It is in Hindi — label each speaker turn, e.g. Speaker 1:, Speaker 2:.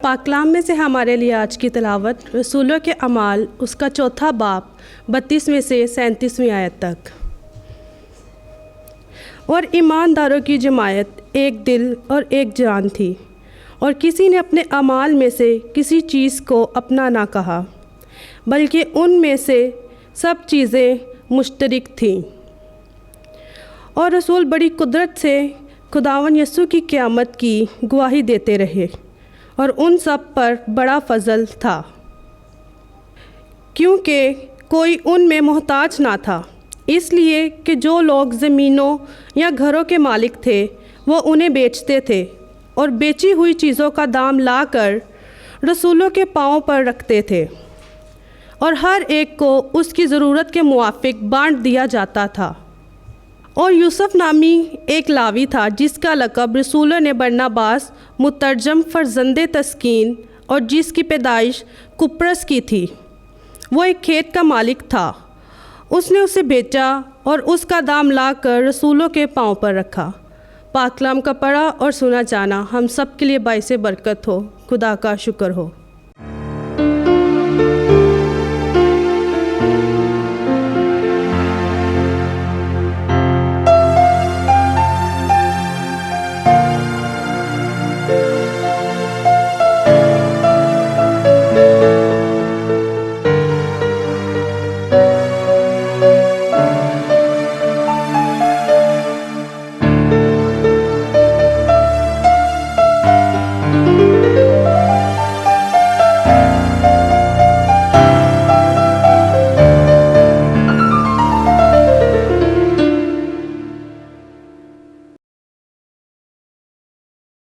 Speaker 1: पाकलाम में से हमारे लिए आज की तिलावत रसूलों के अमाल उसका चौथा बाब 32 में से 37वीं आयत तक। और ईमानदारों की जमायत एक दिल और एक जान थी, और किसी ने अपने अमाल में से किसी चीज़ को अपना ना कहा, बल्कि उनमें से सब चीज़ें मुश्तरक थीं। और रसूल बड़ी कुदरत से खुदावन यसू की क़यामत की गवाही देते रहे, और उन सब पर बड़ा फजल था, क्योंकि कोई उनमें मोहताज ना था, इसलिए कि जो लोग ज़मीनों या घरों के मालिक थे वो उन्हें बेचते थे और बेची हुई चीज़ों का दाम लाकर रसूलों के पाँव पर रखते थे, और हर एक को उसकी ज़रूरत के मुआफिक बांट दिया जाता था। और यूसुफ नामी एक लावी था, जिसका लक़ब रसूलों ने बरनबास मुतरजम फ़र्जंदे तस्कीन और जिसकी पैदाइश कुप्रस की थी। वो एक खेत का मालिक था। उसने उसे बेचा और उसका दाम लाकर रसूलों के पाँव पर रखा। पाकलाम का पढ़ा और सुना जाना हम सब के लिए बाइसे बरकत हो। खुदा का शुक्र हो।